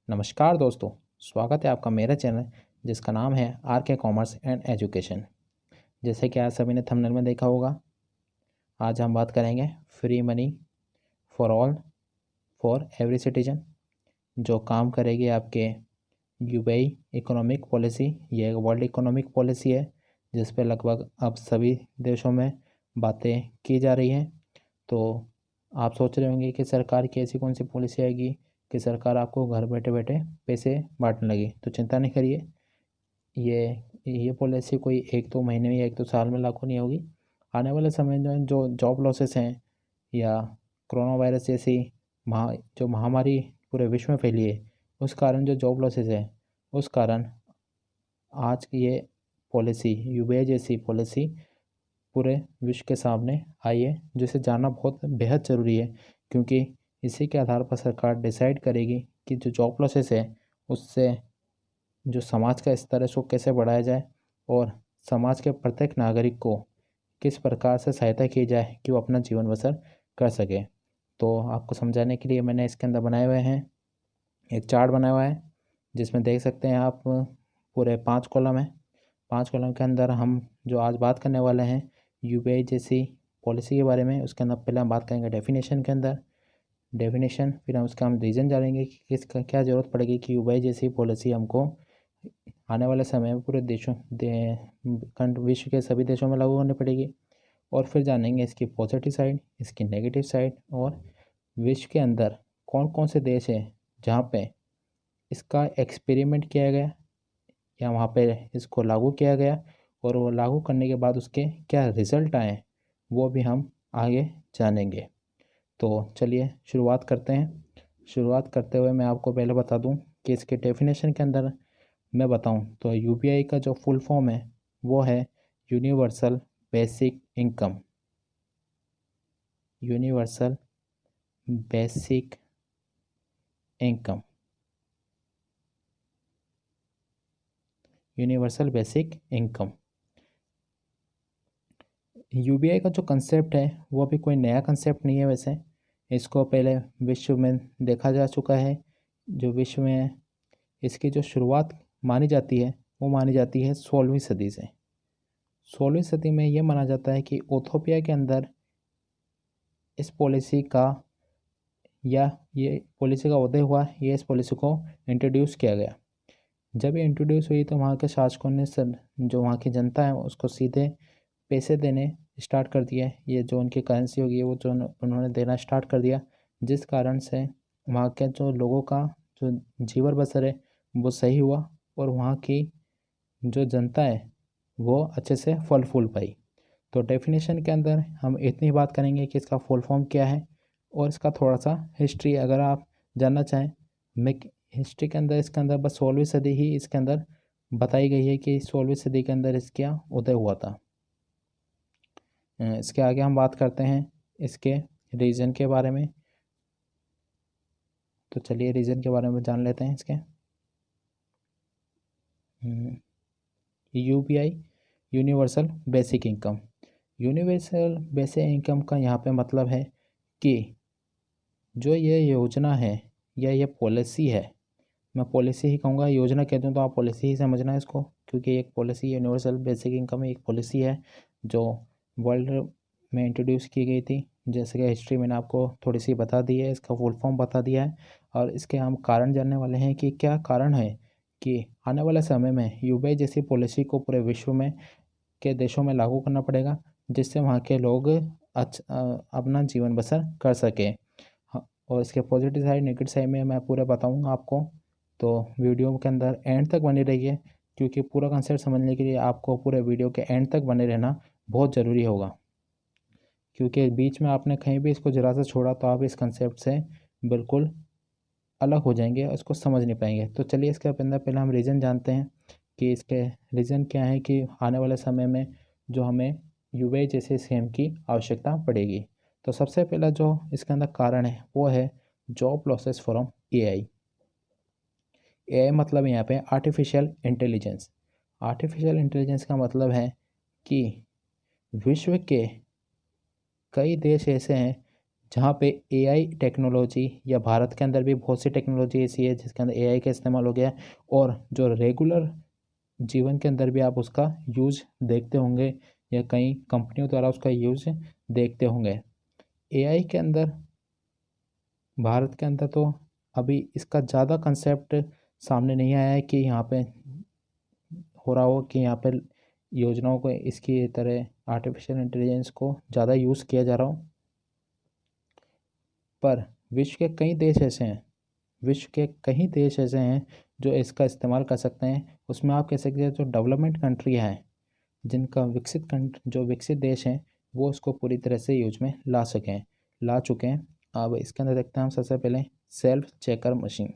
नमस्कार दोस्तों, स्वागत है आपका मेरे चैनल जिसका नाम है आर के कॉमर्स एंड एजुकेशन। जैसे कि आज सभी ने थंबनेल में देखा होगा, आज हम बात करेंगे free money for all for every citizen, जो काम करेगी आपके यूबीआई इकोनॉमिक पॉलिसी। ये एक वर्ल्ड इकोनॉमिक पॉलिसी है जिस पे लगभग अब सभी देशों में बातें की जा रही हैं। तो आप सोच रहे होंगे कि सरकार की ऐसी कौन सी पॉलिसी आएगी कि सरकार आपको घर बैठे बैठे पैसे बांटने लगी। तो चिंता नहीं करिए, ये पॉलिसी कोई एक दो महीने में या एक दो साल में लागू नहीं होगी। आने वाले समय में जो जॉब लॉसेस हैं या कोरोना वायरस जैसी जो महामारी पूरे विश्व में फैली है, उस कारण जो जॉब लॉसेस है, उस कारण आज की ये पॉलिसी यूबीआई जैसी पॉलिसी पूरे विश्व के सामने आई है, जिसे जानना बहुत बेहद ज़रूरी है। क्योंकि इसी के आधार पर सरकार डिसाइड करेगी कि जो जॉब लॉसेस है उससे जो समाज का स्तर है उसको कैसे बढ़ाया जाए और समाज के प्रत्येक नागरिक को किस प्रकार से सहायता की जाए कि वो अपना जीवन बसर कर सके। तो आपको समझाने के लिए मैंने इसके अंदर बनाए हुए हैं एक चार्ट बनाया हुआ है, जिसमें देख सकते हैं आप पूरे 5 कॉलम है। 5 कॉलम के अंदर हम जो आज बात करने वाले हैं यूबीआई जैसी पॉलिसी के बारे में, उसके अंदर पहले हम बात करेंगे डेफिनेशन के अंदर डेफिनेशन, फिर हम उसका रीज़न जानेंगे कि किसका क्या ज़रूरत पड़ेगी कि यूबीआई जैसी पॉलिसी हमको आने वाले समय में पूरे विश्व के सभी देशों में लागू करनी पड़ेगी। और फिर जानेंगे इसकी पॉजिटिव साइड, इसकी नेगेटिव साइड, और विश्व के अंदर कौन कौन से देश हैं जहाँ पे इसका एक्सपेरिमेंट किया गया या वहाँ पे इसको लागू किया गया और वो लागू करने के बाद उसके क्या रिज़ल्ट आए, वो भी हम आगे जानेंगे। तो चलिए शुरुआत करते हैं। शुरुआत करते हुए मैं आपको पहले बता दूं कि इसके डेफिनेशन के अंदर मैं बताऊं तो यूपीआई का जो फुल फॉर्म है वो है universal basic income. Universal basic income, universal basic income. UBI का जो कंसेप्ट है वो भी कोई नया कंसेप्ट नहीं है। वैसे इसको पहले विश्व में देखा जा चुका है। जो विश्व में इसकी जो शुरुआत मानी जाती है वो मानी जाती है 16वीं सदी से। 16वीं सदी में ये माना जाता है कि इथोपिया के अंदर इस पॉलिसी का ये पॉलिसी का उदय हुआ, ये इस पॉलिसी को इंट्रोड्यूस किया गया। जब ये इंट्रोड्यूस हुई तो वहाँ के शासकों ने जो वहाँ की जनता है उसको सीधे पैसे देने स्टार्ट कर दिए। ये जो उनकी करेंसी होगी वो जो उन्होंने देना स्टार्ट कर दिया, जिस कारण से वहाँ के जो लोगों का जो जीवन बसर है वो सही हुआ और वहाँ की जो जनता है वो अच्छे से फल फूल पाई। तो डेफिनेशन के अंदर हम इतनी बात करेंगे कि इसका फुल फॉर्म क्या है और इसका थोड़ा सा हिस्ट्री अगर आप जानना चाहें। मैं हिस्ट्री के अंदर इसके अंदर बस 16वीं सदी ही इसके अंदर बताई गई है कि 16वीं सदी के अंदर इसका उदय हुआ था। इसके आगे हम बात करते हैं इसके रीजन के बारे में। तो चलिए रीजन के बारे में जान लेते हैं इसके। UPI universal basic income. Universal basic income का यहाँ पे मतलब है कि जो ये योजना है या ये पॉलिसी है, मैं पॉलिसी ही कहूँगा, योजना कहते हैं तो आप पॉलिसी ही समझना है इसको, क्योंकि एक पॉलिसी यूनिवर्सल बेसिक इनकम एक पॉलिसी है जो वर्ल्ड में इंट्रोड्यूस की गई थी। जैसे कि हिस्ट्री मैंने आपको थोड़ी सी बता दी है, इसका फुल फॉर्म बता दिया है और इसके हम कारण जानने वाले हैं कि क्या कारण है कि आने वाले समय में यूबीआई जैसी पॉलिसी को पूरे विश्व में के देशों में लागू करना पड़ेगा, जिससे वहाँ के लोग अपना जीवन बसर कर सकें। और इसके पॉजिटिव साइड नेगेटिव साइड में मैं पूरा बताऊंगा आपको। तो वीडियो के अंदर एंड तक बने रहिए, क्योंकि पूरा कंसेप्ट समझने के लिए आपको पूरे वीडियो के एंड तक बने रहना बहुत ज़रूरी होगा। क्योंकि बीच में आपने कहीं भी इसको ज़रा सा छोड़ा तो आप इस कंसेप्ट से बिल्कुल अलग हो जाएंगे और इसको समझ नहीं पाएंगे। तो चलिए इसके अंदर पहले हम रीज़न जानते हैं कि इसके रीज़न क्या है कि आने वाले समय में जो हमें यूबीआई जैसे स्कीम की आवश्यकता पड़ेगी। तो सबसे पहला जो इसके अंदर कारण है वो है job losses from AI. AI मतलब यहाँ पे आर्टिफिशियल इंटेलिजेंस। आर्टिफिशियल इंटेलिजेंस का मतलब है कि विश्व के कई देश ऐसे हैं जहाँ पे एआई टेक्नोलॉजी, या भारत के अंदर भी बहुत सी टेक्नोलॉजी ऐसी है जिसके अंदर एआई का इस्तेमाल हो गया है, और जो रेगुलर जीवन के अंदर भी आप उसका यूज़ देखते होंगे या कई कंपनियों द्वारा उसका यूज़ देखते होंगे। एआई के अंदर भारत के अंदर तो अभी इसका ज़्यादा कंसेप्ट सामने नहीं आया है कि यहाँ पे हो रहा हो कि यहाँ पे योजनाओं को इसकी तरह आर्टिफिशियल इंटेलिजेंस को ज़्यादा यूज़ किया जा रहा हो, पर विश्व के कई देश ऐसे हैं जो इसका इस्तेमाल कर सकते हैं। उसमें आप कह सकते हैं जो डेवलपमेंट कंट्री हैं, जिनका जो विकसित देश हैं, वो उसको पूरी तरह से यूज में ला चुके हैं। अब इसके अंदर देखते हैं हम सबसे पहले self checker machine.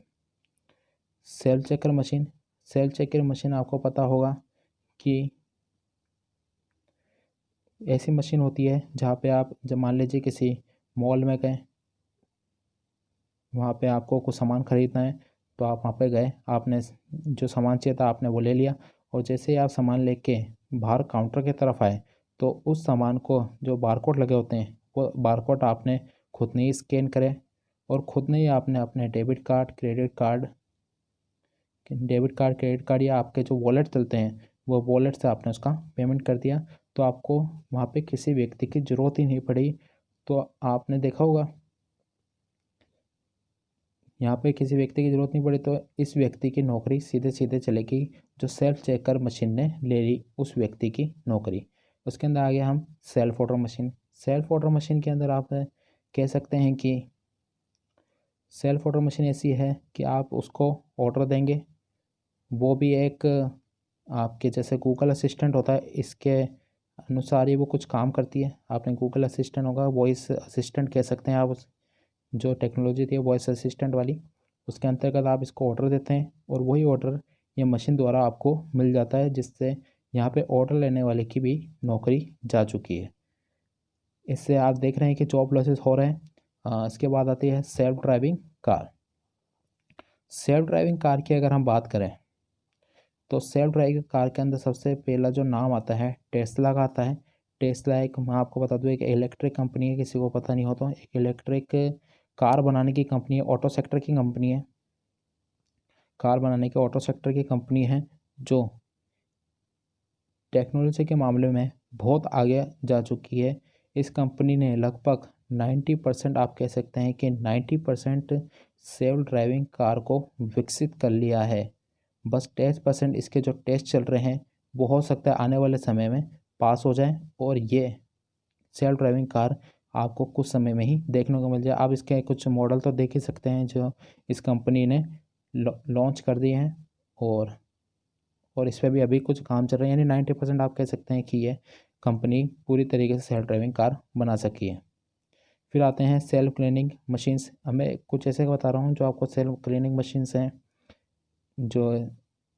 Self checker machine self checker machine आपको पता होगा कि ऐसी मशीन होती है जहाँ पे आप जब मान लीजिए किसी मॉल में गए, वहाँ पे आपको कुछ सामान ख़रीदना है, तो आप वहाँ पे गए, आपने जो सामान चाहिए था आपने वो ले लिया, और जैसे ही आप सामान लेके बाहर काउंटर की तरफ आए, तो उस सामान को जो बारकोड लगे होते हैं वो बारकोड आपने खुद नहीं स्कैन करे, और खुद नहीं आपने अपने डेबिट कार्ड क्रेडिट कार्ड या आपके जो वॉलेट चलते हैं वो वॉलेट से आपने उसका पेमेंट कर दिया, तो आपको वहाँ पे किसी व्यक्ति की ज़रूरत ही नहीं पड़ी। तो आपने देखा होगा यहाँ पे किसी व्यक्ति की ज़रूरत नहीं पड़ी, तो इस व्यक्ति की नौकरी सीधे सीधे चलेगी, जो सेल्फ चेकर मशीन ने ले ली उस व्यक्ति की नौकरी। उसके अंदर आ गया हम self order machine. Self order machine के अंदर आप कह सकते हैं कि सेल्फ ऑर्डर मशीन ऐसी है कि आप उसको ऑर्डर देंगे, वो भी एक आपके जैसे गूगल असिस्टेंट होता है, इसके अनुसार ही वो कुछ काम करती है। आपने गूगल असिस्टेंट होगा, वॉइस असिस्टेंट कह सकते हैं आप जो टेक्नोलॉजी थी वॉइस असिस्टेंट वाली, उसके अंतर्गत आप इसको ऑर्डर देते हैं और वही ऑर्डर ये मशीन द्वारा आपको मिल जाता है, जिससे यहाँ पे ऑर्डर लेने वाले की भी नौकरी जा चुकी है। इससे आप देख रहे हैं कि जॉब लॉसेस हो रहे हैं। इसके बाद आती है self driving car. Self driving car की अगर हम बात करें तो सेल्फ ड्राइविंग कार के अंदर सबसे पहला जो नाम आता है टेस्ला का आता है। टेस्ला एक, मैं आपको बता दूँ, एक इलेक्ट्रिक कंपनी है, किसी को पता नहीं हो तो, एक इलेक्ट्रिक कार बनाने की कंपनी है, ऑटो सेक्टर की कंपनी है, कार बनाने के ऑटो सेक्टर की कंपनी है, जो टेक्नोलॉजी के मामले में बहुत आगे जा चुकी है। इस कंपनी ने लगभग 90%, आप कह सकते हैं कि 90% सेल्फ ड्राइविंग कार को विकसित कर लिया है। बस 10% इसके जो टेस्ट चल रहे हैं वो हो सकता है आने वाले समय में पास हो जाए, और ये सेल्फ ड्राइविंग कार आपको कुछ समय में ही देखने को मिल जाए। आप इसके कुछ मॉडल तो देख ही सकते हैं जो इस कंपनी ने लॉन्च कर दिए हैं, और इस पर भी अभी कुछ काम चल रहा है, यानी 90% आप कह सकते हैं कि ये कंपनी पूरी तरीके से सेल्फ ड्राइविंग कार बना सकी है। फिर आते हैं सेल्फ क्लीनिंग मशीन्स। मैं कुछ ऐसे बता रहा हूँ जो आपको सेल्फ क्लीनिंग मशीन्स हैं, जो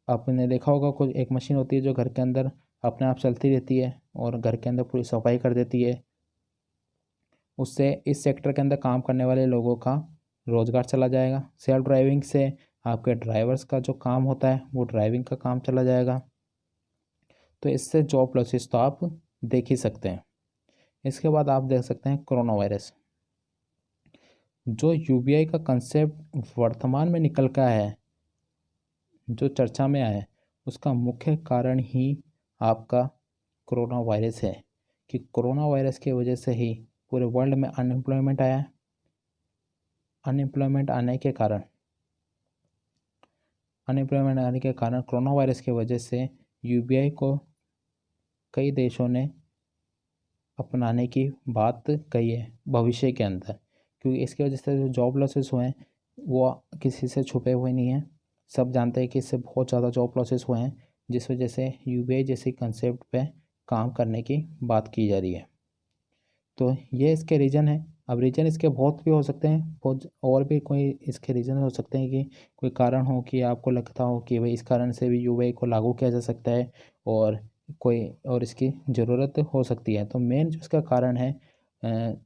आपने देखा होगा, कुछ एक मशीन होती है जो घर के अंदर अपने आप चलती रहती है और घर के अंदर पूरी सफाई कर देती है। उससे इस सेक्टर के अंदर काम करने वाले लोगों का रोज़गार चला जाएगा। सेल्फ ड्राइविंग से आपके ड्राइवर्स का जो काम होता है वो ड्राइविंग का काम चला जाएगा। तो इससे जॉब लॉसेस तो आप देख ही सकते हैं। इसके बाद आप देख सकते हैं कोरोना वायरस। जो यूबीआई का कंसेप्ट वर्तमान में निकल का है, जो चर्चा में आया है, उसका मुख्य कारण ही आपका कोरोना वायरस है, कि कोरोना वायरस की वजह से ही पूरे वर्ल्ड में अनएम्प्लॉयमेंट आया है। अनएम्प्लॉयमेंट आने के कारण कोरोना वायरस की वजह से यूबीआई को कई देशों ने अपनाने की बात कही है भविष्य के अंदर, क्योंकि इसकी वजह से जो जॉब लॉसेस हुए हैं वो किसी से छुपे हुए नहीं हैं। सब जानते हैं कि इससे बहुत ज़्यादा जॉब लॉसेस हुए हैं, जिस वजह से यूबीआई जैसे कंसेप्ट पे काम करने की बात की जा रही है। तो ये इसके रीज़न है। अब रीज़न इसके बहुत भी हो सकते हैं, बहुत और भी कोई इसके रीज़न हो सकते हैं कि कोई कारण हो कि आपको लगता हो कि भाई इस कारण से भी यूबीआई को लागू किया जा सकता है, और कोई और इसकी ज़रूरत हो सकती है। तो मेन जो इसका कारण है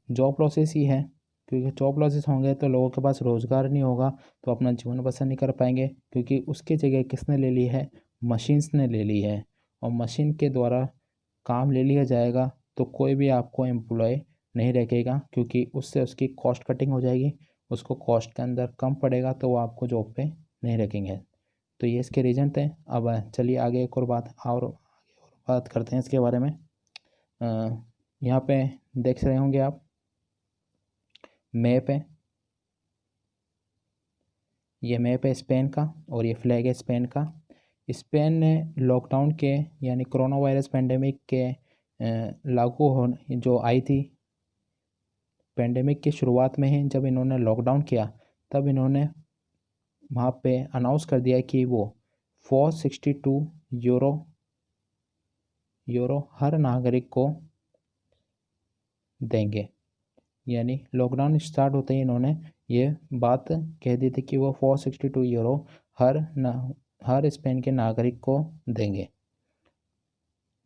जॉब लॉसेस ही है, क्योंकि जॉब लॉसेस होंगे तो लोगों के पास रोज़गार नहीं होगा, तो अपना जीवन बसर नहीं कर पाएंगे, क्योंकि उसकी जगह किसने ले ली है, मशीन्स ने ले ली है, और मशीन के द्वारा काम ले लिया जाएगा तो कोई भी आपको एम्प्लॉय नहीं रखेगा, क्योंकि उससे उसकी कॉस्ट कटिंग हो जाएगी, उसको कॉस्ट के अंदर कम पड़ेगा, तो वो आपको जॉब पे नहीं रखेंगे। तो ये इसके रीज़न थे। अब चलिए आगे एक और बात करते हैं इसके बारे में। यहाँ पे देख रहे होंगे आप, मैप है, ये मैप है स्पेन का और ये फ्लैग है स्पेन का। स्पेन ने लॉकडाउन के यानी कोरोना वायरस पेंडेमिक के लागू होने जो आई थी, पेंडेमिक की शुरुआत में ही जब इन्होंने लॉकडाउन किया, तब इन्होंने वहाँ पे अनाउंस कर दिया कि वो 462 यूरो हर नागरिक को देंगे। यानी लॉकडाउन स्टार्ट होते ही इन्होंने ये बात कह दी थी कि वो 462 यूरो हर स्पेन के नागरिक को देंगे।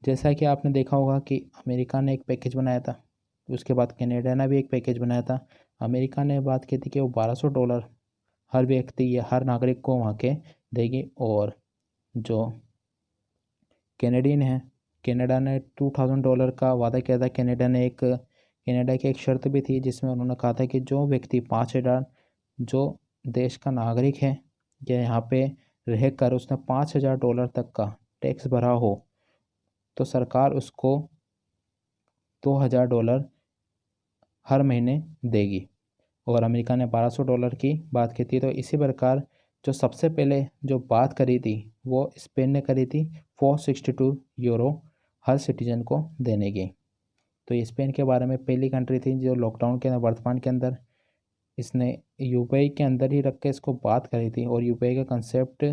जैसा कि आपने देखा होगा कि अमेरिका ने एक पैकेज बनाया था, उसके बाद कनाडा ने भी एक पैकेज बनाया था। अमेरिका ने बात की थी कि वो $1200 हर व्यक्ति या हर नागरिक को वहाँ के देगी, और जो कैनेडियन है, कनाडा ने $2000 का वादा किया था। कनाडा की एक शर्त भी थी जिसमें उन्होंने कहा था कि जो व्यक्ति 5000 जो देश का नागरिक है या यहाँ पे रह कर उसने $5000 तक का टैक्स भरा हो, तो सरकार उसको $2000 हर महीने देगी। और अमेरिका ने $1200 की बात की थी। तो इसी प्रकार जो सबसे पहले जो बात करी थी वो स्पेन ने करी थी, 462 यूरो हर सिटीजन को देने की। तो ये स्पेन के बारे में पहली कंट्री थी जो लॉकडाउन के वर्तमान के अंदर इसने यूपीआई के अंदर ही रख के इसको बात करी थी और यूपीआई का कंसेप्ट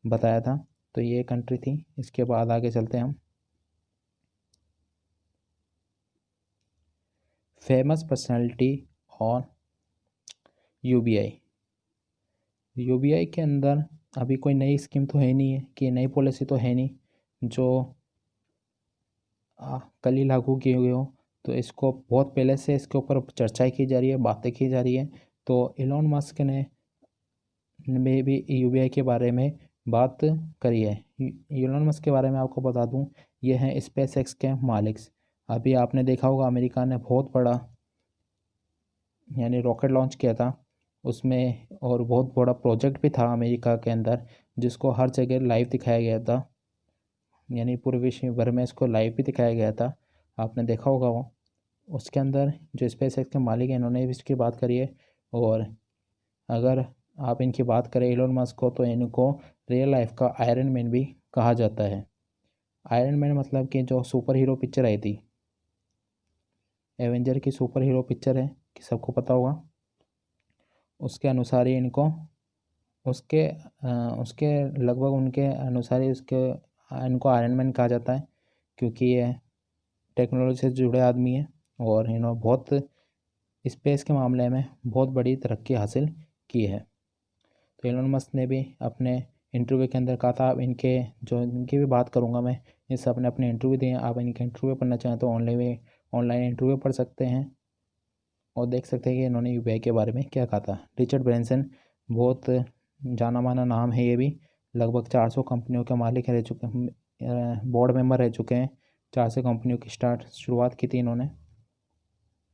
बताया था। तो ये कंट्री थी। इसके बाद आगे चलते हैं हम। फेमस पर्सनालिटी और यूबीआई के अंदर अभी कोई नई स्कीम तो है नहीं है, कि नई पॉलिसी तो है नहीं जो कल ही लागू की हुई हो। तो इसको बहुत पहले से इसके ऊपर चर्चाएं की जा रही है, बातें की जा रही है। तो इलॉन मस्क ने भी यूबीआई के बारे में बात करी है। इलॉन मस्क के बारे में आपको बता दूं, ये हैं स्पेस एक्स के मालिक। अभी आपने देखा होगा अमेरिका ने बहुत बड़ा यानी रॉकेट लॉन्च किया था उसमें, और बहुत बड़ा प्रोजेक्ट भी था अमेरिका के अंदर जिसको हर जगह लाइव दिखाया गया था, यानी पूरे विश्व भर में इसको लाइव भी दिखाया गया था। आपने देखा होगा वो। उसके अंदर जो स्पेस एक्स के मालिक हैं इन्होंने भी इसकी बात करी है। और अगर आप इनकी बात करें इलोन मस्क को, तो इनको रियल लाइफ का आयरन मैन भी कहा जाता है। आयरन मैन मतलब कि जो सुपर हीरो पिक्चर आई थी, एवेंजर की सुपर हीरो पिक्चर है कि सबको पता होगा, उसके अनुसार ही इनको उसके उसके लगभग उनके अनुसार ही उसके इनको आयरन मैन कहा जाता है, क्योंकि ये टेक्नोलॉजी से जुड़े आदमी हैं और इन्होंने बहुत स्पेस के मामले में बहुत बड़ी तरक्की हासिल की है। तो एलोन मस्क ने भी अपने इंटरव्यू के अंदर कहा था, अब इनकी भी बात करूंगा मैं। ये सब ने अपने इंटरव्यू दिए हैं, आप इनके इंटरव्यू पढ़ना चाहें तो ऑनलाइन इंटरव्यू पढ़ सकते हैं और देख सकते हैं कि इन्होंने यूपीआई के बारे में क्या कहा था। रिचर्ड ब्रेंसन बहुत जाना माना नाम है, ये भी लगभग 400 कंपनियों के मालिक रह चुके हैं, बोर्ड मेंबर रह चुके हैं। 400 कंपनियों की शुरुआत की थी इन्होंने।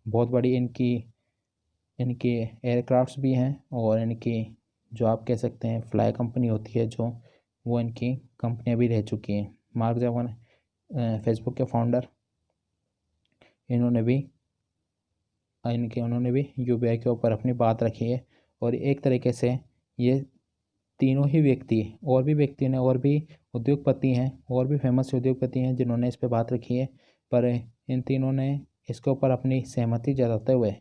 बहुत बड़ी इनकी इनकी एयरक्राफ्ट्स भी हैं, और इनकी जो आप कह सकते हैं फ्लाई कंपनी होती है जो, वो इनकी कंपनियां भी रह चुकी हैं। मार्क जुकरबर्ग फेसबुक के फाउंडर, उन्होंने भी यूबीआई के ऊपर अपनी बात रखी है। और एक तरीके से ये तीनों ही व्यक्ति, और भी उद्योगपति हैं, और भी फेमस उद्योगपति हैं जिन्होंने इस पर बात रखी है, पर इन तीनों ने इसके ऊपर अपनी सहमति जताते हुए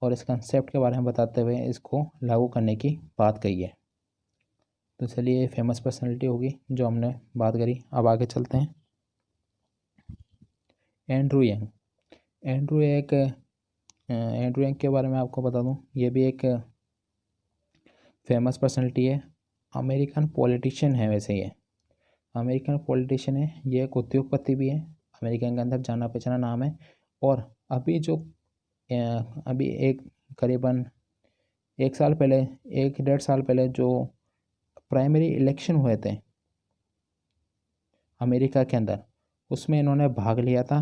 और इस कंसेप्ट के बारे में बताते हुए इसको लागू करने की बात कही है। तो चलिए ये फेमस पर्सनालिटी होगी जो हमने बात करी। अब आगे चलते हैं। Andrew young. एंड्रू यंग के बारे में आपको बता दूं, ये भी एक फेमस पर्सनालिटी है। अमेरिकन पॉलिटिशियन है। वैसे ये अमेरिकन पॉलिटिशियन है, ये एक उद्योगपति भी है, अमेरिका के अंदर जाना पहचाना नाम है। और अभी एक करीबन 1.5 साल पहले जो प्राइमरी इलेक्शन हुए थे अमेरिका के अंदर, उसमें इन्होंने भाग लिया था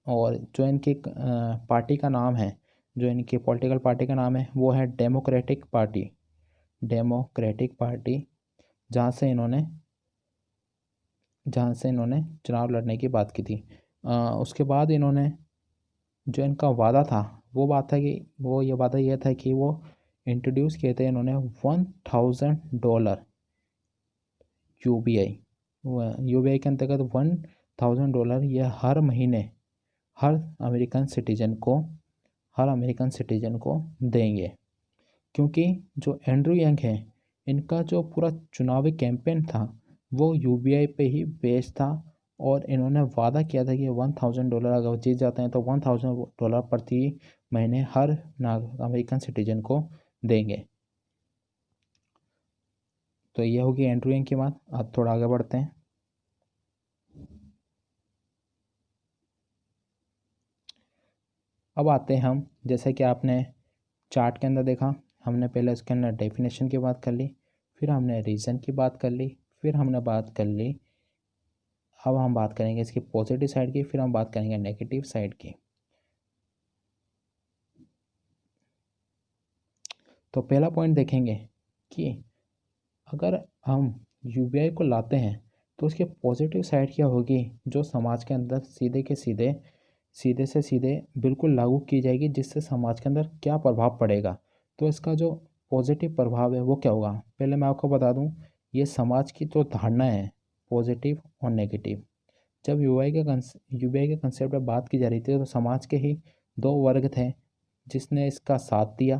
और जो इनकी पार्टी का नाम है, जो इनकी पॉलिटिकल पार्टी का नाम है वो है डेमोक्रेटिक पार्टी। डेमोक्रेटिक पार्टी, जहाँ से इन्होंने चुनाव लड़ने की बात की थी। उसके बाद इन्होंने जो इनका वादा था वो बात था कि वो ये वादा ये था कि वो इंट्रोड्यूस किए थे इन्होंने $1000 यूबीआई। यूबीआई के अंतर्गत $1000 ये हर महीने हर अमेरिकन सिटीजन को देंगे। क्योंकि जो एंड्रू यंग है इनका जो पूरा चुनावी कैंपेन था वो यूबीआई पे ही बेस्ड था, और इन्होंने वादा किया था कि $1000 अगर वो जीत जाते हैं तो $1000 प्रति महीने हर अमेरिकन सिटीजन को देंगे। तो ये होगी एंड्रू यंग की बात। अब थोड़ा आगे बढ़ते हैं। अब आते हैं हम, जैसे कि आपने चार्ट के अंदर देखा, हमने पहले उसके अंदर डेफिनेशन की बात कर ली, फिर हमने रीज़न की बात कर ली, फिर हमने बात कर ली, अब हम बात करेंगे इसकी पॉजिटिव साइड की, फिर हम बात करेंगे नेगेटिव साइड की। तो पहला पॉइंट देखेंगे कि अगर हम यूबीआई को लाते हैं तो उसकी पॉजिटिव साइड क्या होगी, जो समाज के अंदर सीधे से सीधे बिल्कुल लागू की जाएगी, जिससे समाज के अंदर क्या प्रभाव पड़ेगा। तो इसका जो पॉजिटिव प्रभाव है वो क्या होगा, पहले मैं आपको बता दूं, ये समाज की जो धारणा है पॉजिटिव और नेगेटिव। जब यूबीआई के कंसेप्ट पर बात की जा रही थी तो समाज के ही दो वर्ग थे, जिसने इसका साथ दिया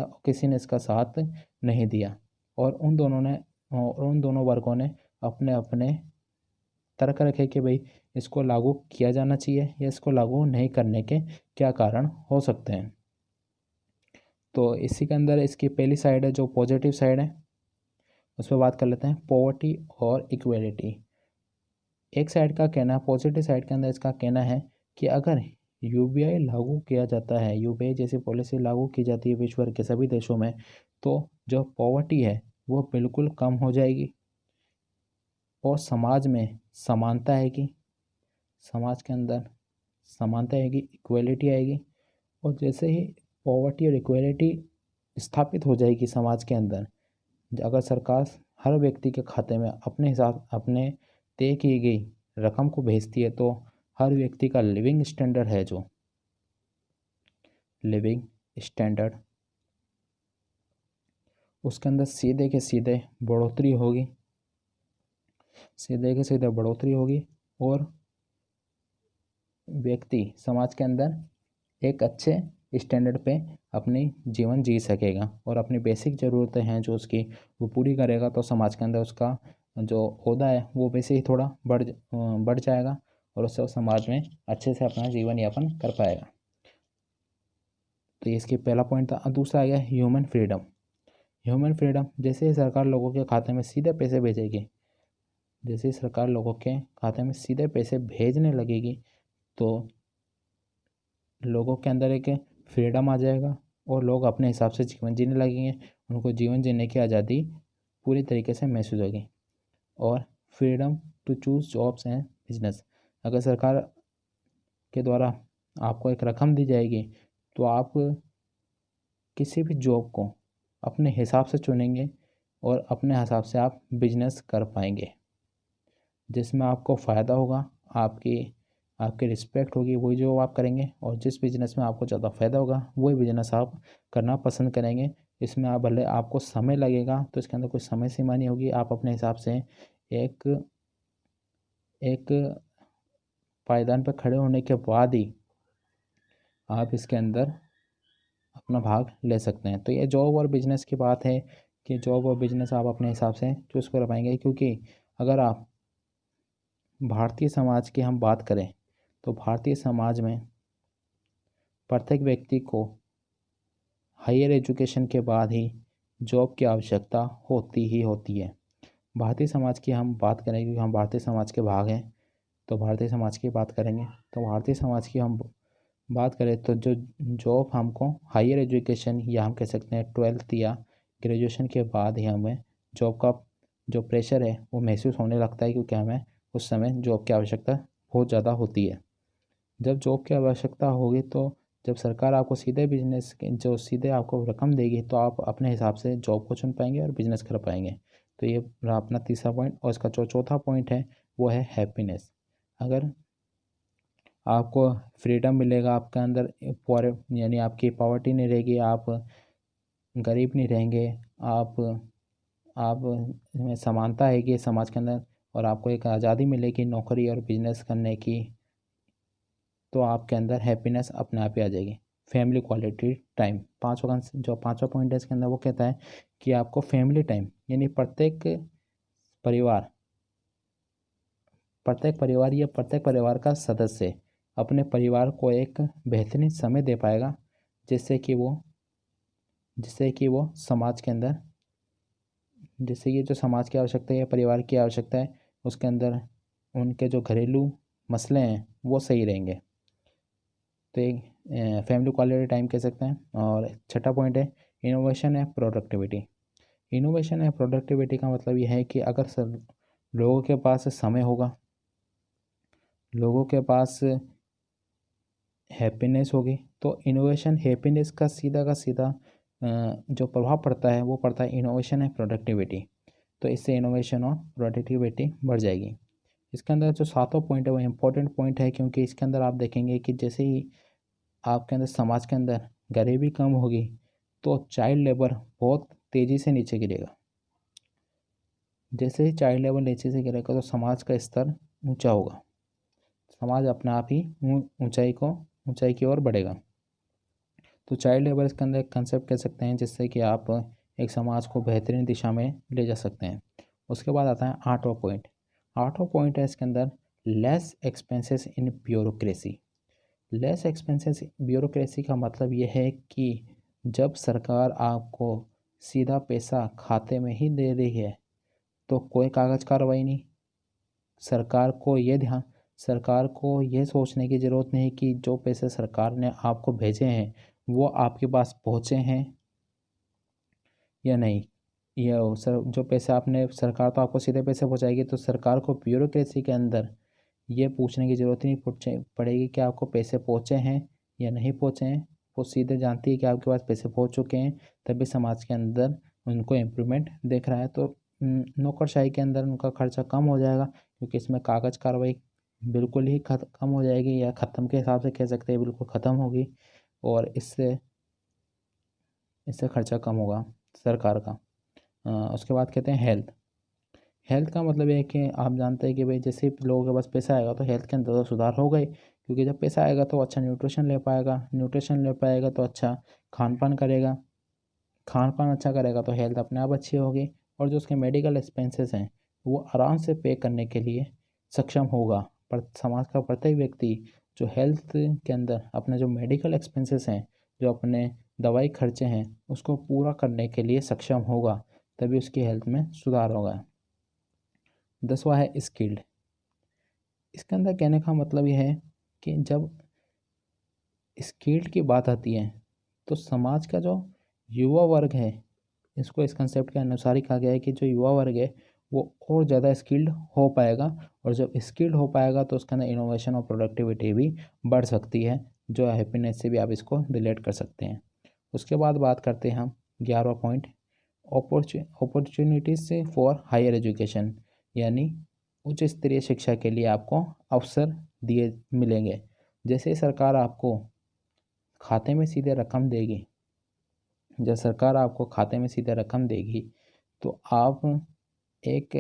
और किसी ने इसका साथ नहीं दिया। और उन दोनों वर्गों ने अपने अपने तर्क रखे कि भाई इसको लागू किया जाना चाहिए या इसको लागू नहीं करने के क्या कारण हो सकते हैं। तो इसी के अंदर इसकी पहली साइड है जो पॉजिटिव साइड है, उस पर बात कर लेते हैं, पॉवर्टी और इक्वेलिटी। एक साइड का कहना, पॉजिटिव साइड के अंदर इसका कहना है कि अगर यूबीआई लागू किया जाता है, यूबीआई जैसी पॉलिसी लागू की जाती है विश्व के सभी देशों में, तो जो पॉवर्टी है वो बिल्कुल कम हो जाएगी और समाज में समानता आएगी, समाज के अंदर समानता आएगी, इक्वेलिटी आएगी। और जैसे ही पॉवर्टी और इक्वेलिटी स्थापित हो जाएगी समाज के अंदर, अगर सरकार हर व्यक्ति के खाते में अपने तय की गई रकम को भेजती है तो हर व्यक्ति का लिविंग स्टैंडर्ड उसके अंदर सीधे के सीधे बढ़ोतरी होगी और व्यक्ति समाज के अंदर एक अच्छे स्टैंडर्ड पे अपनी जीवन जी सकेगा और अपनी बेसिक ज़रूरतें हैं जो उसकी वो पूरी करेगा, तो समाज के अंदर उसका जो ओहदा है वो वैसे ही थोड़ा बढ़ जाएगा और उससे वो समाज में अच्छे से अपना जीवन यापन कर पाएगा। तो ये इसकी पहला पॉइंट था। दूसरा आ गया ह्यूमन फ्रीडम। जैसे ही सरकार लोगों के खाते में सीधे पैसे भेजेगी, जैसे ही सरकार लोगों के खाते में सीधे पैसे भेजने लगेगी तो लोगों के अंदर एक फ्रीडम आ जाएगा और लोग अपने हिसाब से जीवन जीने लगेंगे, उनको जीवन जीने की आज़ादी पूरी तरीके से महसूस होगी। और freedom to choose jobs and business, अगर सरकार के द्वारा आपको एक रकम दी जाएगी तो आप किसी भी जॉब को अपने हिसाब से चुनेंगे और अपने हिसाब से आप बिजनेस कर पाएंगे, जिसमें आपको फ़ायदा होगा, आपकी रिस्पेक्ट होगी, वही जो आप करेंगे। और जिस बिज़नेस में आपको ज़्यादा फ़ायदा होगा वही बिज़नेस आप करना पसंद करेंगे। इसमें आप भले आपको समय लगेगा तो इसके अंदर कोई समय सीमा नहीं होगी, आप अपने हिसाब से एक पायदान पर खड़े होने के बाद ही आप इसके अंदर अपना भाग ले सकते हैं। तो ये जॉब और बिजनेस की बात है कि जॉब और बिजनेस आप अपने हिसाब से चूज़ कर पाएंगे, क्योंकि अगर आप भारतीय समाज की हम बात करें तो भारतीय समाज में प्रत्येक व्यक्ति को हायर एजुकेशन के बाद ही जॉब की आवश्यकता होती है। भारतीय समाज की हम बात करें, क्योंकि हम भारतीय समाज के भाग हैं तो भारतीय समाज की बात करेंगे। तो भारतीय समाज की हम बात करें तो जो जॉब हमको हायर एजुकेशन या हम कह सकते हैं 12th या ग्रेजुएशन के बाद ही हमें जॉब का जो प्रेशर है वो महसूस होने लगता है, क्योंकि हमें उस समय जॉब की आवश्यकता बहुत ज़्यादा होती है। जब जॉब की आवश्यकता होगी तो जब सरकार आपको सीधे बिजनेस जो सीधे आपको रकम देगी तो आप अपने हिसाब से जॉब को चुन पाएंगे और बिजनेस कर पाएंगे। तो ये रहा अपना तीसरा पॉइंट। और इसका जो चौथा पॉइंट है वो है हैप्पीनेस। अगर आपको फ्रीडम मिलेगा, आपके अंदर पॉवर यानी आपकी पॉवर्टी नहीं रहेगी, आप गरीब नहीं रहेंगे, आप में समानता है समाज के अंदर, और आपको एक आज़ादी मिलेगी नौकरी और बिजनेस करने की, तो आपके अंदर हैप्पीनेस अपने आप ही आ जाएगी। फैमिली क्वालिटी टाइम, जो पांचवा पॉइंट है इसके अंदर वो कहता है कि आपको फैमिली टाइम यानी परिवार प्रत्येक परिवार का सदस्य अपने परिवार को एक बेहतरीन समय दे पाएगा, जिससे कि वो समाज के अंदर, जिससे ये जो समाज की आवश्यकता है, परिवार की आवश्यकता है, उसके अंदर उनके जो घरेलू मसले हैं वो सही रहेंगे। तो एक फैमिली क्वालिटी टाइम कह सकते हैं। और छठा पॉइंट है इनोवेशन है प्रोडक्टिविटी। इनोवेशन है प्रोडक्टिविटी का मतलब यह है कि अगर लोगों के पास समय होगा, लोगों के पास हैप्पीनेस होगी, तो इनोवेशन हैप्पीनेस का सीधा जो प्रभाव पड़ता है वो पड़ता है इनोवेशन है प्रोडक्टिविटी। तो इससे इनोवेशन और प्रोडक्टिविटी बढ़ जाएगी। इसके अंदर जो सातवां पॉइंट है वो इम्पोर्टेंट पॉइंट है, क्योंकि इसके अंदर आप देखेंगे कि जैसे ही आपके अंदर समाज के अंदर गरीबी कम होगी तो चाइल्ड लेबर बहुत तेज़ी से नीचे गिरेगा। जैसे ही चाइल्ड लेबर नीचे से गिरेगा तो समाज का स्तर ऊंचा होगा, समाज अपने आप ही ऊंचाई की ओर बढ़ेगा। तो चाइल्ड लेबर इसके अंदर एक कंसेप्ट कह सकते हैं जिससे कि आप एक समाज को बेहतरीन दिशा में ले जा सकते हैं। उसके बाद आता है आठवां पॉइंट। आठवां पॉइंट है इसके अंदर लेस एक्सपेंसेस इन ब्यूरोक्रेसी। लेस एक्सपेंसेस ब्यूरोक्रेसी का मतलब ये है कि जब सरकार आपको सीधा पैसा खाते में ही दे रही है तो कोई कागज़ कार्रवाई नहीं। सरकार को ये सोचने की ज़रूरत नहीं कि जो पैसे सरकार ने आपको भेजे हैं वो आपके पास पहुँचे हैं या नहीं। यह सर जो पैसे आपने, सरकार तो आपको सीधे पैसे पहुँचाएगी, तो सरकार को ब्यूरोक्रेसी के अंदर ये पूछने की ज़रूरत नहीं पड़ेगी कि आपको पैसे पहुँचे हैं या नहीं पहुँचे हैं। वो सीधे जानती है कि आपके पास पैसे पहुँच चुके हैं, तभी समाज के अंदर उनको इम्प्रूवमेंट देख रहा है। तो नौकरशाही के अंदर उनका खर्चा कम हो जाएगा, क्योंकि इसमें कागज़ कार्रवाई बिल्कुल ही कम हो जाएगी, या ख़त्म के हिसाब से कह सकते हैं बिल्कुल ख़त्म होगी। और इससे खर्चा कम होगा सरकार का। उसके बाद कहते हैं हेल्थ। हेल्थ का मतलब ये है कि आप जानते हैं कि भाई जैसे ही लोगों के पास पैसा आएगा तो हेल्थ के अंदर तो सुधार होगा ही, क्योंकि जब पैसा आएगा तो अच्छा न्यूट्रिशन ले पाएगा तो अच्छा खान पान करेगा, खान पान अच्छा करेगा तो हेल्थ अपने आप अच्छी होगी, और जो उसके मेडिकल एक्सपेंसेस हैं वो आराम से पे करने के लिए सक्षम होगा। पर समाज का प्रत्येक व्यक्ति जो हेल्थ के अंदर अपने जो मेडिकल एक्सपेंसेस हैं, जो अपने दवाई खर्चे हैं, उसको पूरा करने के लिए सक्षम होगा, तभी उसकी हेल्थ में सुधार होगा। 10वां है स्किल्ड। इसके अंदर कहने का मतलब यह है कि जब स्किल्ड की बात आती है तो समाज का जो युवा वर्ग है, इसको इस कंसेप्ट के अनुसार ही कहा गया है कि जो युवा वर्ग है वो और ज़्यादा स्किल्ड हो पाएगा, और जब स्किल्ड हो पाएगा तो उसके अंदर इनोवेशन और प्रोडक्टिविटी भी बढ़ सकती है, जो हैप्पीनेस से भी आप इसको रिलेट कर सकते हैं। उसके बाद बात करते हैं हम 11वां point, opportunities for higher education, यानी उच्च स्तरीय शिक्षा के लिए आपको अवसर मिलेंगे। जैसे सरकार आपको खाते में सीधे रकम देगी जब सरकार आपको खाते में सीधे रकम देगी तो आप एक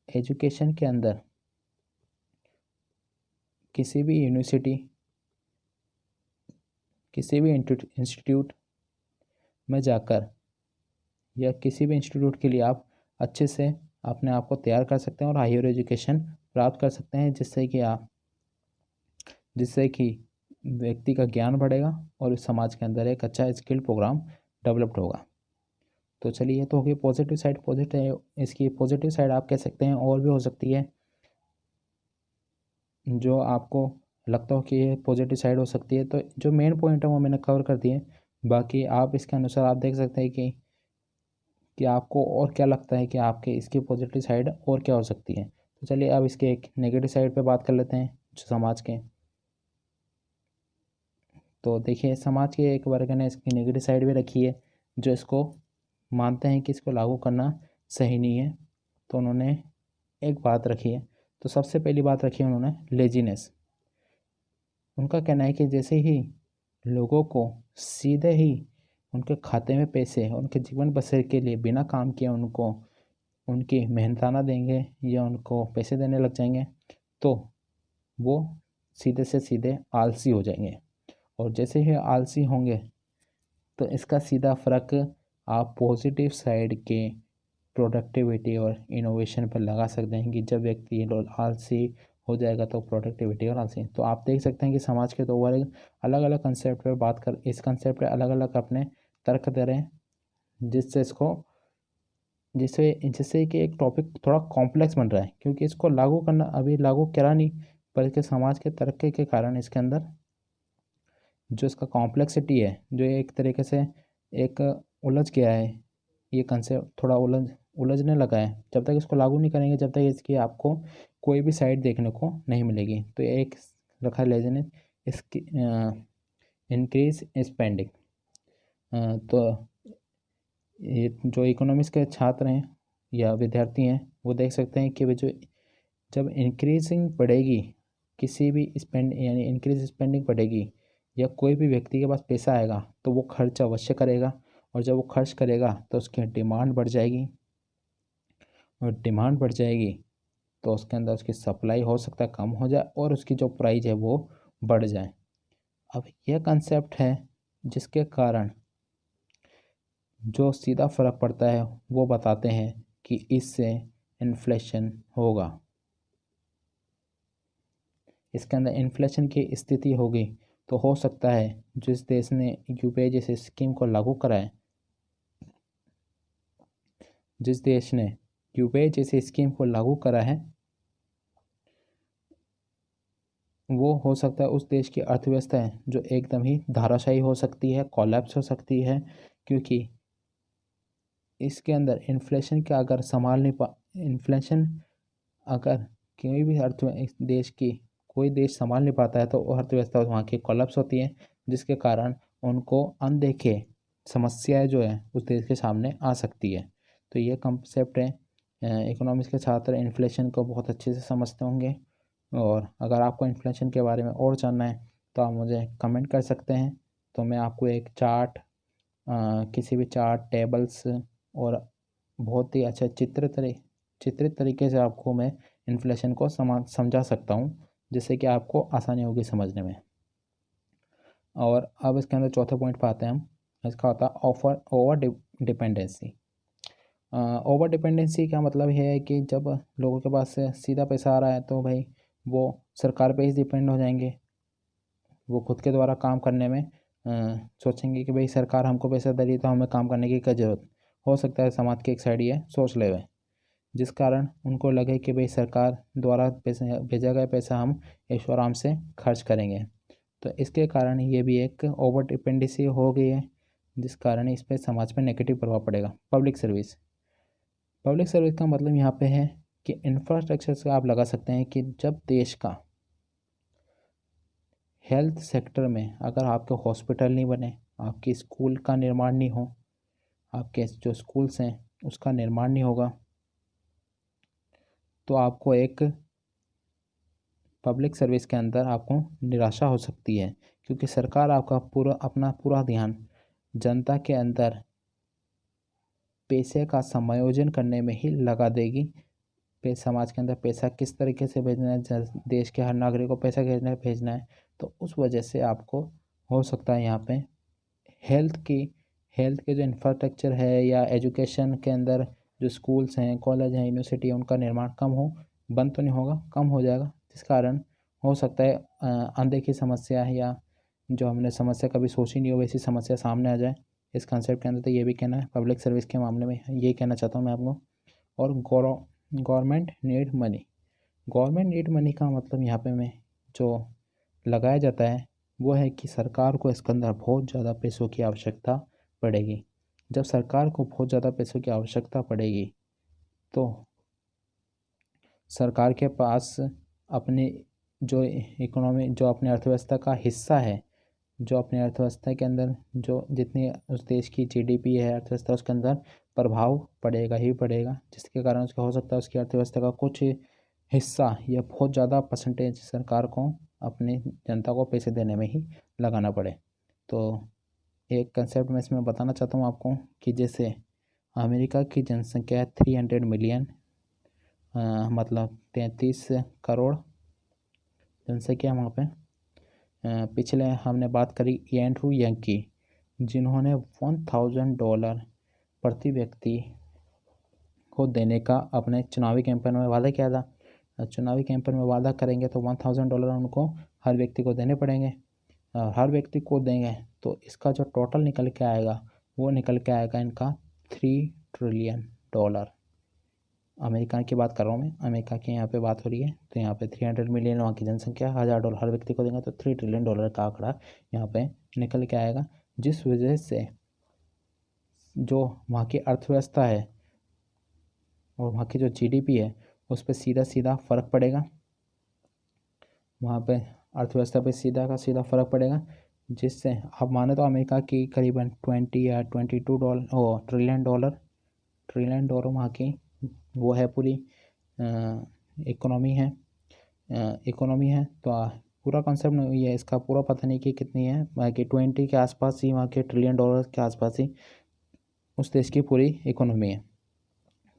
एजुकेशन के अंदर किसी भी यूनिवर्सिटी, किसी भी इंस्टीट्यूट में जाकर या किसी भी इंस्टीट्यूट के लिए आप अच्छे से अपने आप को तैयार कर सकते हैं और हायर एजुकेशन प्राप्त कर सकते हैं, जिससे कि व्यक्ति का ज्ञान बढ़ेगा और इस समाज के अंदर एक अच्छा स्किल प्रोग्राम डेवलप्ड होगा। तो चलिए, तो होगी पॉजिटिव साइड। इसकी पॉजिटिव साइड आप कह सकते हैं और भी हो सकती है, जो आपको लगता हो कि ये पॉजिटिव साइड हो सकती है। तो जो मेन पॉइंट है वो मैंने कवर कर दिए, बाकी आप इसके अनुसार आप देख सकते हैं कि आपको और क्या लगता है कि आपके इसकी पॉजिटिव साइड और क्या हो सकती है। तो चलिए अब इसके एक नेगेटिव साइड पे बात कर लेते हैं, समाज के। तो देखिए समाज के एक वर्ग ने इसकी नेगेटिव साइड भी रखी है, जो इसको मानते हैं कि इसको लागू करना सही नहीं है। तो उन्होंने एक बात रखी है। तो सबसे पहली बात रखी है उन्होंने लेजीनेस। उनका कहना है कि जैसे ही लोगों को सीधे ही उनके खाते में पैसे उनके जीवन बसर के लिए बिना काम किए उनको उनकी मेहनताना देंगे या उनको पैसे देने लग जाएंगे, तो वो सीधे से सीधे आलसी हो जाएंगे। और जैसे ही आलसी होंगे तो इसका सीधा फ़र्क आप पॉजिटिव साइड के प्रोडक्टिविटी और इनोवेशन पर लगा सकते हैं कि जब व्यक्ति आलसी हो जाएगा तो प्रोडक्टिविटी और आलसी। तो आप देख सकते हैं कि समाज के दो वर्ग अलग अलग कंसेप्ट पर बात कर इस कंसेप्ट पर अलग अलग अपने तर्क दे रहे हैं, जिससे कि एक टॉपिक थोड़ा कॉम्प्लेक्स बन रहा है, क्योंकि इसको लागू करना अभी लागू करा नहीं, बल्कि समाज के तर्क के कारण इसके अंदर जो इसका कॉम्प्लेक्सिटी है, जो एक तरीके से एक उलझ गया है, ये कंसेप्ट थोड़ा उलझने लगा है। जब तक इसको लागू नहीं करेंगे, जब तक इसकी आपको कोई भी साइड देखने को नहीं मिलेगी। तो ये एक रखा है लेजनेस, इसकी इंक्रीज स्पेंडिंग। तो ये जो इकोनॉमिक्स के छात्र हैं या विद्यार्थी हैं वो देख सकते हैं कि वो जो जब इंक्रीजिंग बढ़ेगी किसी भी स्पेंड यानी इंक्रीज स्पेंडिंग बढ़ेगी या कोई भी व्यक्ति के पास पैसा आएगा तो वो खर्च अवश्य करेगा, और जब वो खर्च करेगा तो उसकी डिमांड बढ़ जाएगी, और डिमांड बढ़ जाएगी तो उसके अंदर उसकी सप्लाई हो सकता है कम हो जाए और उसकी जो प्राइस है वो बढ़ जाए। अब यह कंसेप्ट है जिसके कारण जो सीधा फ़र्क पड़ता है वो बताते हैं कि इससे इन्फ्लेशन होगा। इसके अंदर इन्फ्लेशन की स्थिति होगी तो हो सकता है जिस देश ने यूपीआई जैसे स्कीम को लागू कराए जिस देश ने यूपीआई जैसी स्कीम को लागू करा है वो हो सकता है उस देश की अर्थव्यवस्था है जो एकदम ही धाराशायी हो सकती है, कोलैप्स हो सकती है, क्योंकि इसके अंदर इन्फ्लेशन का अगर संभाल नहीं पा इन्फ्लेशन अगर कोई भी देश की कोई देश संभाल नहीं पाता है तो अर्थव्यवस्था वहाँ की कोलैप्स होती है, जिसके कारण उनको अनदेखे समस्याएं जो है उस देश के सामने आ सकती है। तो ये कंसेप्ट है। इकोनॉमिक्स के छात्र इन्फ्लेशन को बहुत अच्छे से समझते होंगे, और अगर आपको इन्फ्लेशन के बारे में और जानना है तो आप मुझे कमेंट कर सकते हैं। तो मैं आपको एक चार्ट किसी भी चार्ट टेबल्स और बहुत ही अच्छा चित्रित तरीके से आपको मैं इन्फ्लेशन को समझा सकता हूँ, जिससे कि आपको आसानी होगी समझने में। और अब इसके अंदर चौथे पॉइंट पर आते हैं हम। इसका होता है ओवर डिपेंडेंसी। ओवर डिपेंडेंसी का मतलब ये है कि जब लोगों के पास सीधा पैसा आ रहा है तो भाई वो सरकार पे ही डिपेंड हो जाएंगे। वो खुद के द्वारा काम करने में सोचेंगे कि भाई सरकार हमको पैसा दे रही है तो हमें काम करने की क्या ज़रूरत। हो सकता है समाज की एक साइड ये सोच ले हुए, जिस कारण उनको लगे कि भाई सरकार द्वारा पैसे भेजा गया पैसा हम ऐशो आराम से खर्च करेंगे। तो इसके कारण ये भी एक ओवर डिपेंडेंसी हो गई है, जिस कारण इस पर समाज पर नेगेटिव प्रभाव पड़ेगा। पब्लिक सर्विस का मतलब यहाँ पे है कि इंफ्रास्ट्रक्चर से आप लगा सकते हैं कि जब देश का हेल्थ सेक्टर में अगर आपके हॉस्पिटल नहीं बने, आपके स्कूल का निर्माण नहीं हो, आपके जो स्कूल्स हैं उसका निर्माण नहीं होगा, तो आपको एक पब्लिक सर्विस के अंदर आपको निराशा हो सकती है, क्योंकि सरकार आपका अपना पूरा ध्यान जनता के अंदर पैसे का समायोजन करने में ही लगा देगी। समाज के अंदर पैसा किस तरीके से भेजना है, देश के हर नागरिक को पैसा भेजना है। तो उस वजह से आपको हो सकता है यहाँ पे हेल्थ के जो इंफ्रास्ट्रक्चर है या एजुकेशन के अंदर जो स्कूल्स हैं, कॉलेज हैं, यूनिवर्सिटी हैं, उनका निर्माण कम हो, बंद तो नहीं होगा, कम हो जाएगा, जिस कारण हो सकता है अनदेखी समस्या है या जो हमने समस्या कभी सोची नहीं हो वैसी समस्या सामने आ जाए। इस कंसेप्ट के अंदर तो ये भी कहना है पब्लिक सर्विस के मामले में, ये कहना चाहता हूँ मैं आपको। और government need money. Government need money का मतलब यहाँ पे मैं जो लगाया जाता है वो है कि सरकार को इसके अंदर बहुत ज़्यादा पैसों की आवश्यकता पड़ेगी। जब सरकार को बहुत ज़्यादा पैसों की आवश्यकता पड़ेगी तो सरकार के पास अपने जो इकोनॉमी जो अपनी अर्थव्यवस्था का हिस्सा है, जो अपनी अर्थव्यवस्था के अंदर जो जितनी उस देश की जीडीपी है अर्थव्यवस्था उसके अंदर प्रभाव पड़ेगा ही पड़ेगा, जिसके कारण उसका हो सकता है उसकी अर्थव्यवस्था का कुछ हिस्सा या बहुत ज़्यादा परसेंटेज सरकार को अपनी जनता को पैसे देने में ही लगाना पड़े। तो एक कंसेप्ट मैं इसमें बताना चाहता हूँ आपको कि जैसे अमेरिका की जनसंख्या है 300 मिलियन, मतलब 33 करोड़ जनसंख्या वहाँ पे। पिछले हमने बात करी एंड्रू यंग की, जिन्होंने $1000 प्रति व्यक्ति को देने का अपने चुनावी कैंपेन में वादा किया था। चुनावी कैंपेन में वादा करेंगे तो $1000 उनको हर व्यक्ति को देने पड़ेंगे। हर व्यक्ति को देंगे तो इसका जो टोटल निकल के आएगा वो निकल के आएगा इनका $3 ट्रिलियन। अमेरिका की बात कर रहा हूँ मैं, अमेरिका की यहाँ पे बात हो रही है। तो यहाँ पे 300 मिलियन वहाँ की जनसंख्या, $1000 हर व्यक्ति को देंगे तो $3 ट्रिलियन का आंकड़ा यहाँ पे निकल के आएगा, जिस वजह से जो वहाँ की अर्थव्यवस्था है और वहाँ की जो जीडीपी है उस पर सीधा सीधा फ़र्क पड़ेगा। वहाँ पे अर्थव्यवस्था पे सीधा का सीधा फ़र्क पड़ेगा, जिससे आप माने तो अमेरिका की करीबन 20 या $22 ट्रिलियन वहाँ की वो है पूरी इकोनॉमी है। तो पूरा कॉन्सेप्ट नहीं है इसका, पूरा पता नहीं कि कितनी है, बाकी 20 के आसपास ही वहाँ के $ट्रिलियन के आसपास ही उस देश की पूरी इकोनॉमी है।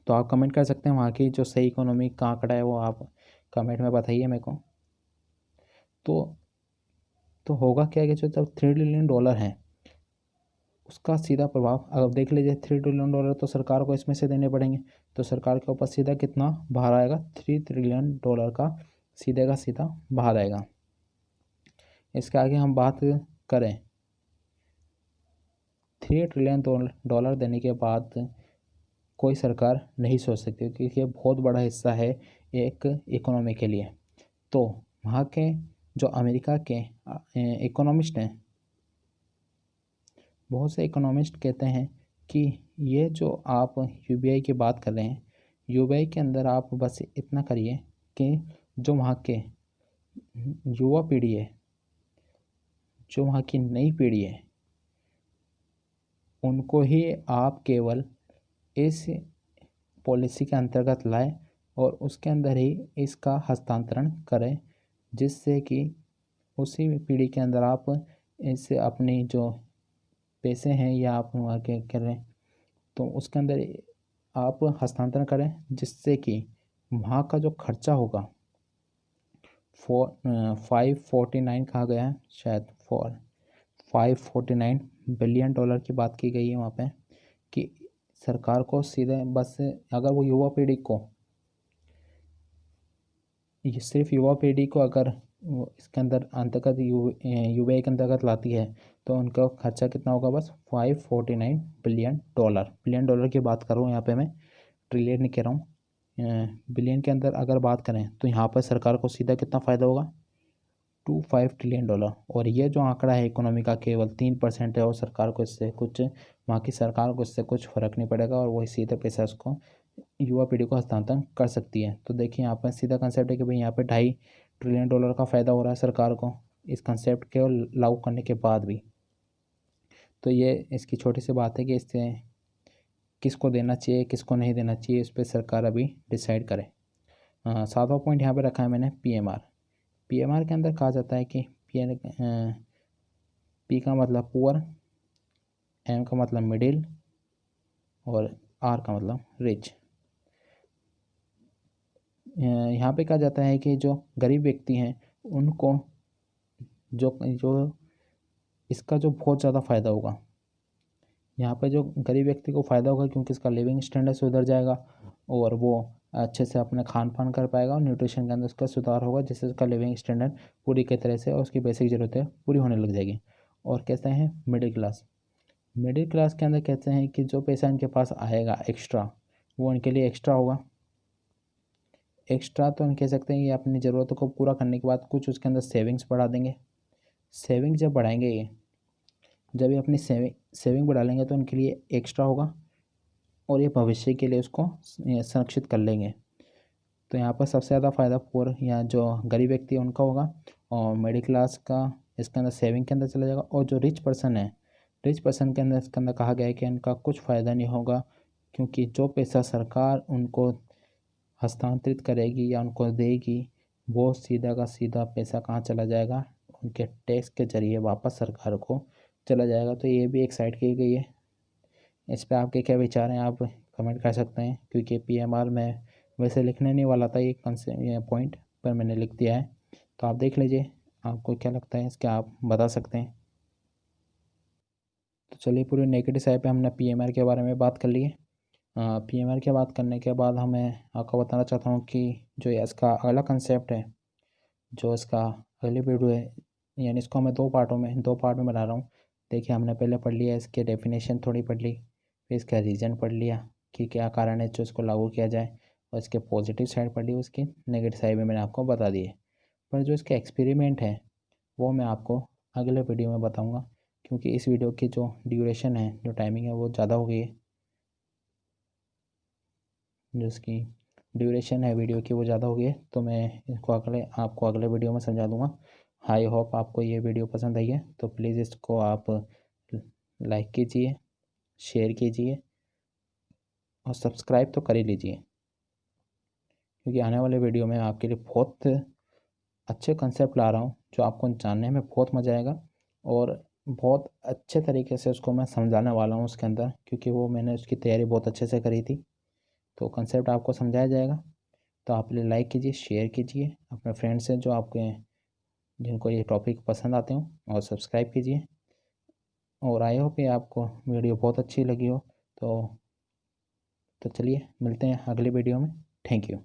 तो आप कमेंट कर सकते हैं वहाँ की जो सही इकोनॉमी का आंकड़ा है वो आप कमेंट में बताइए मेरे को। तो होगा क्या कि जो जब $3 ट्रिलियन है उसका सीधा प्रभाव अब देख लीजिए। $3 ट्रिलियन तो सरकार को इसमें से देने पड़ेंगे, तो सरकार के ऊपर सीधा कितना बाहर आएगा, $3 ट्रिलियन का सीधे का सीधा बाहर आएगा। इसके आगे हम बात करें, $3 ट्रिलियन देने के बाद कोई सरकार नहीं सोच सकती क्योंकि ये बहुत बड़ा हिस्सा है एक इकोनॉमी के लिए। तो वहाँ के जो अमेरिका के इकोनॉमिस्ट हैं, बहुत से इकोनॉमिस्ट कहते हैं कि ये जो आप यूबीआई की बात कर रहे हैं, यूबीआई के अंदर आप बस इतना करिए कि जो वहाँ के युवा पीढ़ी है, जो वहाँ की नई पीढ़ी है, उनको ही आप केवल इस पॉलिसी के अंतर्गत लाए और उसके अंदर ही इसका हस्तांतरण करें, जिससे कि उसी पीढ़ी के अंदर आप इससे अपनी जो पैसे हैं या आप वहाँ के कर रहे हैं तो उसके अंदर आप हस्तांतरण करें, जिससे कि वहाँ का जो खर्चा होगा 549 कहा गया है शायद, $549 बिलियन की बात की गई है वहाँ पे, कि सरकार को सीधे बस अगर वो युवा पीढ़ी को ये सिर्फ युवा पीढ़ी को अगर वो इसके अंदर अंतर्गत यूबीआई के अंतर्गत लाती है तो उनका खर्चा कितना होगा, बस $549 बिलियन की बात कर रहा हूँ यहाँ पे मैं, ट्रिलियन नहीं कह रहा हूँ। बिलियन के अंदर अगर बात करें तो यहाँ पर सरकार को सीधा कितना फ़ायदा होगा, $25 ट्रिलियन। और ये जो आंकड़ा है इकोनॉमी का केवल 3% है और सरकार को इससे कुछ वहाँ की सरकार को इससे कुछ फ़र्क नहीं पड़ेगा और वही सीधा पैसा उसको युवा पीढ़ी को हस्तांतरण कर सकती है। तो देखिए यहाँ पर सीधा कंसेप्ट है कि भाई यहाँ पे $2.5 ट्रिलियन का फ़ायदा हो रहा है सरकार को इस कंसेप्ट के लागू करने के बाद भी। तो ये इसकी छोटी सी बात है कि इससे किसको देना चाहिए किसको नहीं देना चाहिए इस पर सरकार अभी डिसाइड करे। 7वां पॉइंट यहाँ पे रखा है मैंने, पीएमआर के अंदर कहा जाता है कि पी का मतलब पुअर, एम का मतलब मिडिल और आर का मतलब रिच। यहाँ पे कहा जाता है कि जो गरीब व्यक्ति हैं उनको जो जो इसका जो बहुत ज़्यादा फ़ायदा होगा, यहाँ पे जो गरीब व्यक्ति को फ़ायदा होगा क्योंकि इसका लिविंग स्टैंडर्ड सुधर जाएगा और वो अच्छे से अपना खान पान कर पाएगा और न्यूट्रिशन के अंदर उसका सुधार होगा, जिससे उसका लिविंग स्टैंडर्ड पूरी की तरह से और उसकी बेसिक ज़रूरतें पूरी होने लग जाएगी। और कहते हैं मिडिल क्लास के अंदर कहते हैं कि जो पैसा इनके पास आएगा एक्स्ट्रा वो इनके लिए एक्स्ट्रा होगा। एक्स्ट्रा तो हम कह सकते हैं ये अपनी ज़रूरतों को पूरा करने के बाद कुछ उसके अंदर सेविंग्स बढ़ा देंगे। सेविंग जब बढ़ाएंगे ये जब ये अपनी सेविंग बढ़ा लेंगे तो उनके लिए एक्स्ट्रा होगा और ये भविष्य के लिए उसको संरक्षित कर लेंगे। तो यहाँ पर सबसे ज़्यादा फ़ायदा पुअर या जो गरीब व्यक्ति है उनका होगा, और मिडिल क्लास का इसके अंदर सेविंग के अंदर चला जाएगा। और जो रिच पर्सन है, रिच पर्सन के अंदर इसके अंदर कहा गया है कि इनका कुछ फ़ायदा नहीं होगा, क्योंकि जो पैसा सरकार उनको हस्तांतरित करेगी या उनको देगी, वो सीधा का सीधा पैसा कहाँ चला जाएगा, उनके टैक्स के जरिए वापस सरकार को चला जाएगा। तो ये भी एक साइड की गई है। इस पर आपके क्या विचार हैं, आप कमेंट कर सकते हैं, क्योंकि PMR में वैसे लिखने नहीं वाला था ये पॉइंट, पर मैंने लिख दिया है। तो आप देख लीजिए आपको क्या लगता है इसके, आप बता सकते हैं। तो चलिए, पूरे नेगेटिव साइड पे हमने PMR के बारे में बात कर ली है। PMR की बात करने के बाद हमें आपको बताना चाहता हूँ कि जो इसका अगला कंसेप्ट है, जो इसका अगली वीडियो है, यानी इसको मैं दो पार्ट में बना रहा हूँ। देखिए, हमने पहले पढ़ लिया इसके डेफिनेशन थोड़ी पढ़ ली, फिर इसका रीज़न पढ़ लिया कि क्या कारण है जो इसको लागू किया जाए, और इसके पॉजिटिव साइड पढ़ ली, उसकी नेगेटिव साइड में मैंने आपको बता दिए। पर जो इसके एक्सपेरिमेंट है वो मैं आपको अगले वीडियो में बताऊँगा, क्योंकि इस वीडियो की जो ड्यूरेशन है, जो टाइमिंग है, वो ज़्यादा हो गई है। जो इसकी ड्यूरेशन है वीडियो की वो ज़्यादा हो गई है, तो मैं इसको आपको अगले वीडियो में समझा दूँगा। आई होप आपको ये वीडियो पसंद आई है, तो प्लीज़ इसको आप लाइक कीजिए, शेयर कीजिए और सब्सक्राइब तो कर ही लीजिए, क्योंकि आने वाले वीडियो में आपके लिए बहुत अच्छे कंसेप्ट ला रहा हूँ, जो आपको जानने में बहुत मज़ा आएगा, और बहुत अच्छे तरीके से उसको मैं समझाने वाला हूँ उसके अंदर, क्योंकि वो मैंने उसकी तैयारी बहुत अच्छे से करी थी। तो कंसेप्ट आपको समझाया जाएगा। तो आप लाइक कीजिए, शेयर कीजिए अपने फ्रेंड्स से जो आपके जिनको ये टॉपिक पसंद आते हो, और सब्सक्राइब कीजिए। और आई होप ये आपको वीडियो बहुत अच्छी लगी हो। तो चलिए, मिलते हैं अगली वीडियो में। Thank you.